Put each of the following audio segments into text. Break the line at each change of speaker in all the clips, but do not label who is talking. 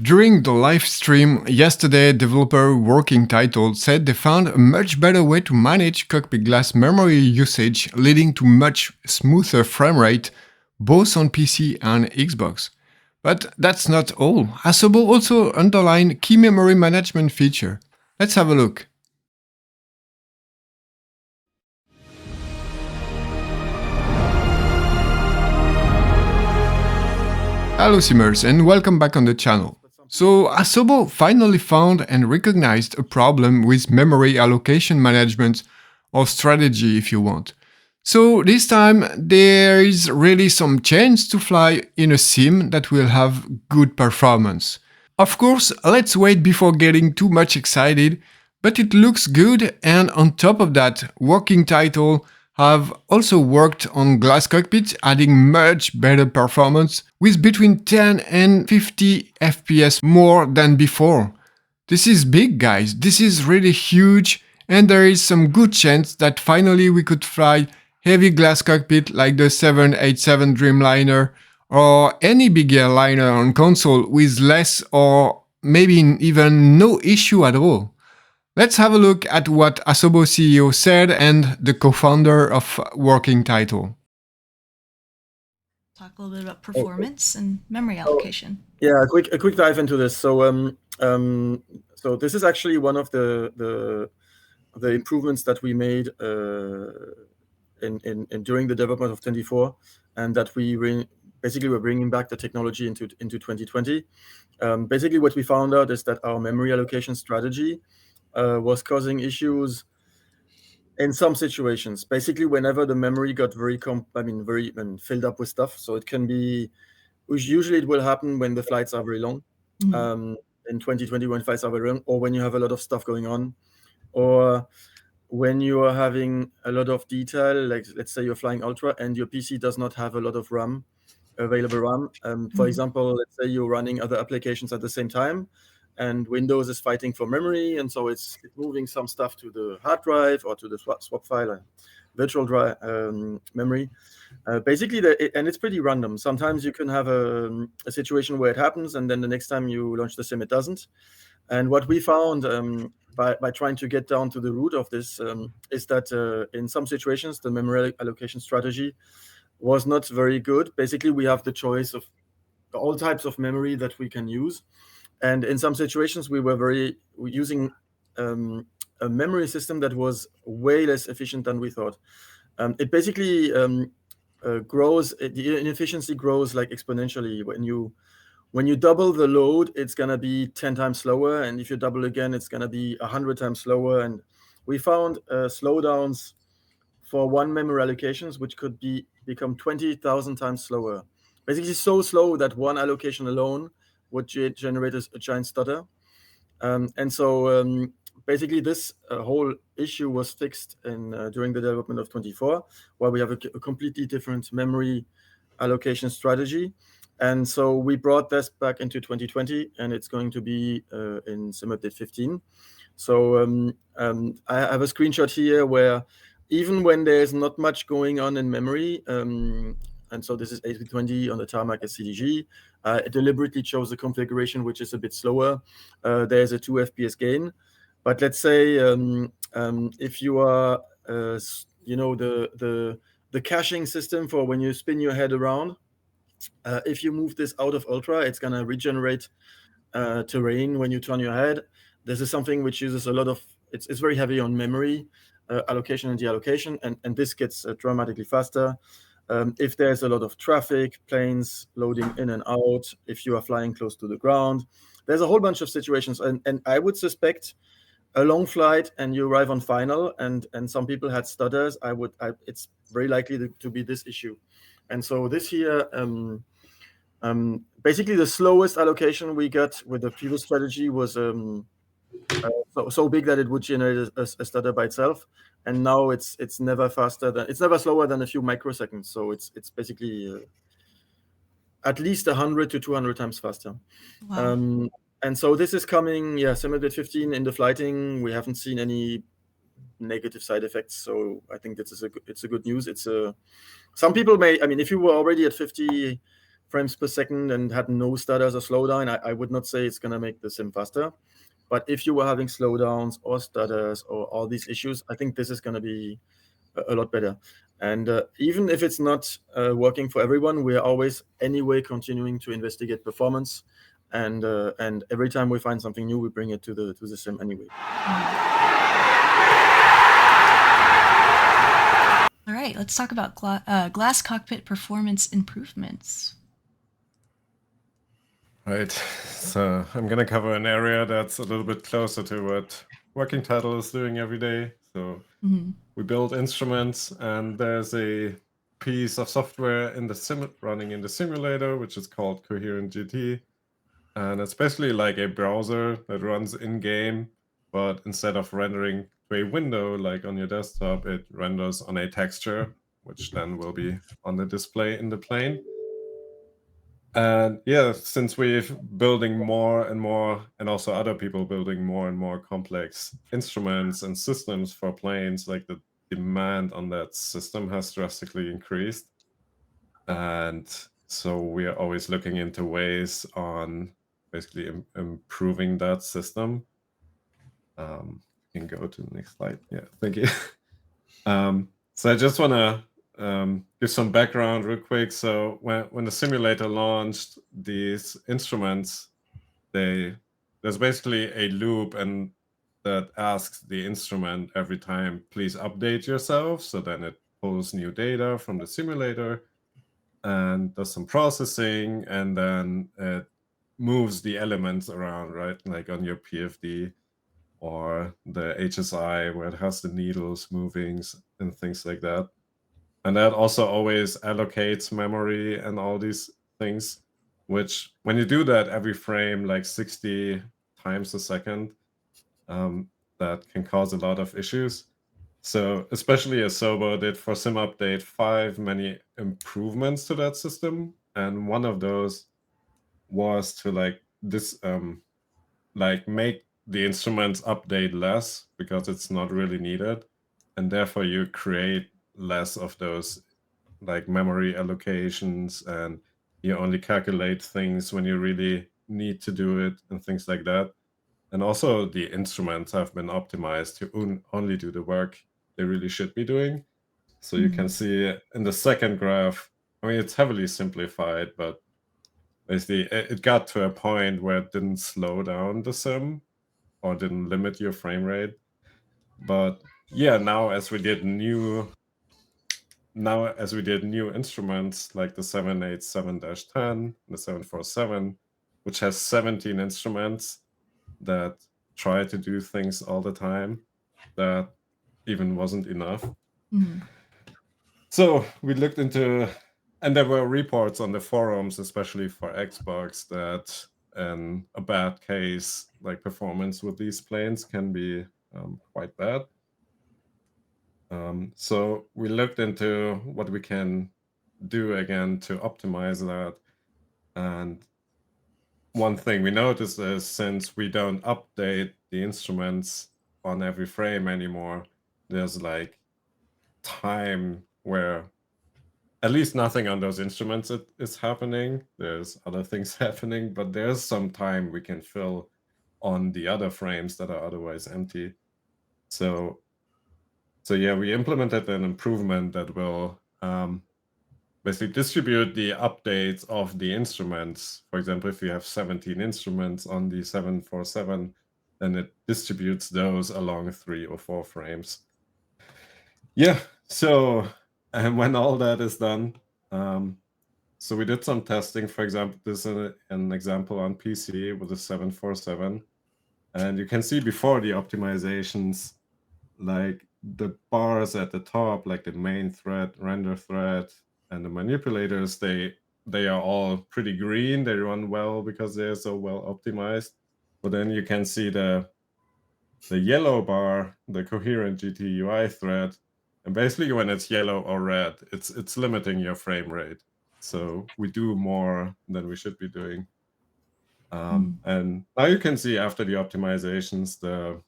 During the live stream yesterday, developer Working Title said they found a much better way to manage cockpit glass memory usage, leading to much smoother frame rate, both on PC and Xbox. But that's not all. Asobo also underlined key memory management feature. Let's have a look. Hello Simmers and welcome back on the channel. So Asobo finally found and recognized a problem with memory allocation management, or strategy if you want. So this time there is really some chance to fly in a sim that will have good performance. Of course, let's wait before getting too much excited, but it looks good, and on top of that, Working Title have also worked on glass cockpit, adding much better performance with between 10 and 50 FPS more than before. This is big, guys. This is really huge, and there is some good chance that finally we could fly heavy glass cockpit like the 787 Dreamliner or any big airliner on console with less or maybe even no issue at all. Let's have a look at what Asobo CEO said and the co-founder of Working Title.
Talk a little bit about performance and memory allocation.
Yeah, a quick dive into this. So this is actually one of the improvements that we made in during the development of 24, and that basically we're bringing back the technology into 2020. Basically, what we found out is that our memory allocation strategy was causing issues in some situations. Basically, whenever the memory got very filled up with stuff. So it can be, usually it will happen when the flights are very long. In 2020, when flights are very long, or when you have a lot of stuff going on, or when you are having a lot of detail, like let's say you're flying Ultra and your PC does not have a lot of RAM, available RAM. For example, let's say you're running other applications at the same time, and Windows is fighting for memory, and so it's moving some stuff to the hard drive or to the swap file, virtual drive memory. Basically, and it's pretty random. Sometimes you can have a situation where it happens, and then the next time you launch the sim, it doesn't. And what we found by trying to get down to the root of this is that in some situations, the memory allocation strategy was not very good. Basically, we have the choice of all types of memory that we can use. And in some situations, we were using a memory system that was way less efficient than we thought. It basically grows, the inefficiency grows like exponentially. When you double the load, it's gonna be 10 times slower, and if you double again, it's gonna be 100 times slower. And we found slowdowns for one memory allocations, which could become 20,000 times slower. Basically, so slow that one allocation alone would generate a giant stutter. Basically, this whole issue was fixed during the development of 24, where we have a completely different memory allocation strategy. And so we brought this back into 2020, and it's going to be in Sim Update 15. So I have a screenshot here where even when there's not much going on in memory, and so this is A320 on the tarmac at CDG, it deliberately chose a configuration which is a bit slower. There's a 2 FPS gain. But let's say if you are, the caching system for when you spin your head around, if you move this out of Ultra, it's going to regenerate terrain when you turn your head. This is something which uses a lot of, it's very heavy on memory allocation and deallocation, and this gets dramatically faster. If there's a lot of traffic, planes loading in and out, if you are flying close to the ground, there's a whole bunch of situations. And I would suspect a long flight and you arrive on final and some people had stutters, it's very likely to be this issue. And so this here, basically the slowest allocation we got with the previous strategy was so big that it would generate a stutter by itself. And now it's never slower than a few microseconds. So it's basically at least 100 to 200 times faster.
Wow.
And so this is coming, Sim Update 15 in the flighting. We haven't seen any negative side effects, so I think it's a good news. Some people may, if you were already at 50 frames per second and had no stutters or slowdown, I would not say it's going to make the sim faster. But if you were having slowdowns or stutters or all these issues, I think this is going to be a lot better. And even if it's not working for everyone, we are always anyway continuing to investigate performance. And every time we find something new, we bring it to the sim anyway.
All right, let's talk about glass cockpit performance improvements.
Right, so I'm gonna cover an area that's a little bit closer to what Working Title is doing every day. So we build instruments, and there's a piece of software in the running in the simulator, which is called Coherent GT. And it's basically like a browser that runs in-game, but instead of rendering to a window like on your desktop, it renders on a texture, which then will be on the display in the plane. And yeah, since we're building more and more, and also other people building more and more complex instruments and systems for planes, like the demand on that system has drastically increased. And so we are always looking into ways on basically improving that system. You can go to the next slide. Yeah, thank you. So I just want to give some background real quick. So when the simulator launched these instruments, there's basically a loop and that asks the instrument every time, please update yourself. So then it pulls new data from the simulator and does some processing, and then it moves the elements around, right? Like on your PFD or the HSI where it has the needles moving and things like that. And that also always allocates memory and all these things, which when you do that every frame, like 60 times a second, that can cause a lot of issues. So especially Asobo did for Sim Update 5 many improvements to that system. And one of those was to like make the instruments update less because it's not really needed. And therefore you create less of those like memory allocations, and you only calculate things when you really need to do it and things like that. And also the instruments have been optimized to only do the work they really should be doing. So you can see in the second graph, I mean, it's heavily simplified, but basically it got to a point where it didn't slow down the sim or didn't limit your frame rate. But yeah, now as we did new instruments like the 787-10, the 747, which has 17 instruments that try to do things all the time, that even wasn't enough. So we looked into, and there were reports on the forums, especially for Xbox, that in a bad case, like performance with these planes can be quite bad. So we looked into what we can do again to optimize that. And one thing we noticed is since we don't update the instruments on every frame anymore, there's like time where at least nothing on those instruments is happening. There's other things happening, but there's some time we can fill on the other frames that are otherwise empty. So yeah, we implemented an improvement that will basically distribute the updates of the instruments. For example, if you have 17 instruments on the 747, then it distributes those along 3 or 4 frames. Yeah, so and when all that is done, so we did some testing. For example, this is an example on PC with the 747. And you can see before the optimizations, like the bars at the top, like the main thread, render thread, and the manipulators, they are all pretty green. They run well because they're so well optimized. But then you can see the yellow bar, the Coherent GT UI thread, and basically when it's yellow or red, it's limiting your frame rate. So we do more than we should be doing. And now you can see after the optimizations, the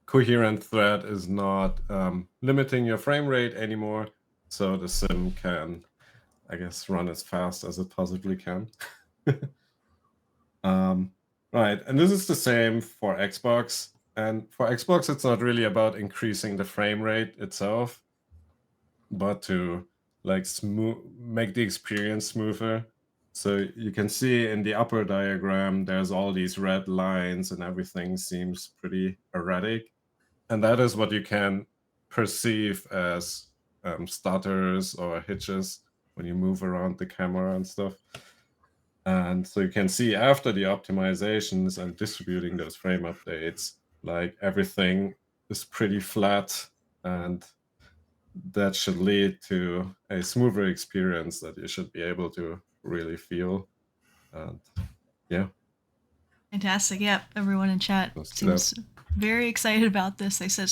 Coherent thread is not limiting your frame rate anymore. So the sim can I guess, run as fast as it possibly can. Right, and this is the same for Xbox. And for Xbox, it's not really about increasing the frame rate itself, but to like make the experience smoother. So you can see in the upper diagram, there's all these red lines and everything seems pretty erratic. And that is what you can perceive as stutters or hitches when you move around the camera and stuff. And so you can see after the optimizations and distributing those frame updates, like everything is pretty flat, and that should lead to a smoother experience that you should be able to really feel. And yeah.
Fantastic. Yep. Everyone in chat seems very excited about this. They said.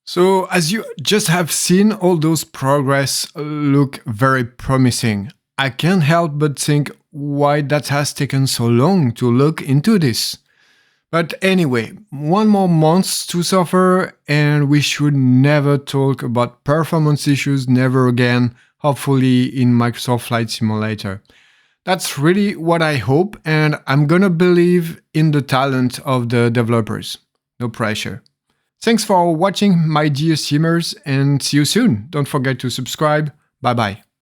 So as you just have seen, all those progress look very promising. I can't help but think why that has taken so long to look into this. But anyway, one more month to suffer and we should never talk about performance issues, never again, hopefully in Microsoft Flight Simulator. That's really what I hope, and I'm gonna believe in the talent of the developers. No pressure. Thanks for watching, my dear simmers, and see you soon. Don't forget to subscribe. Bye bye.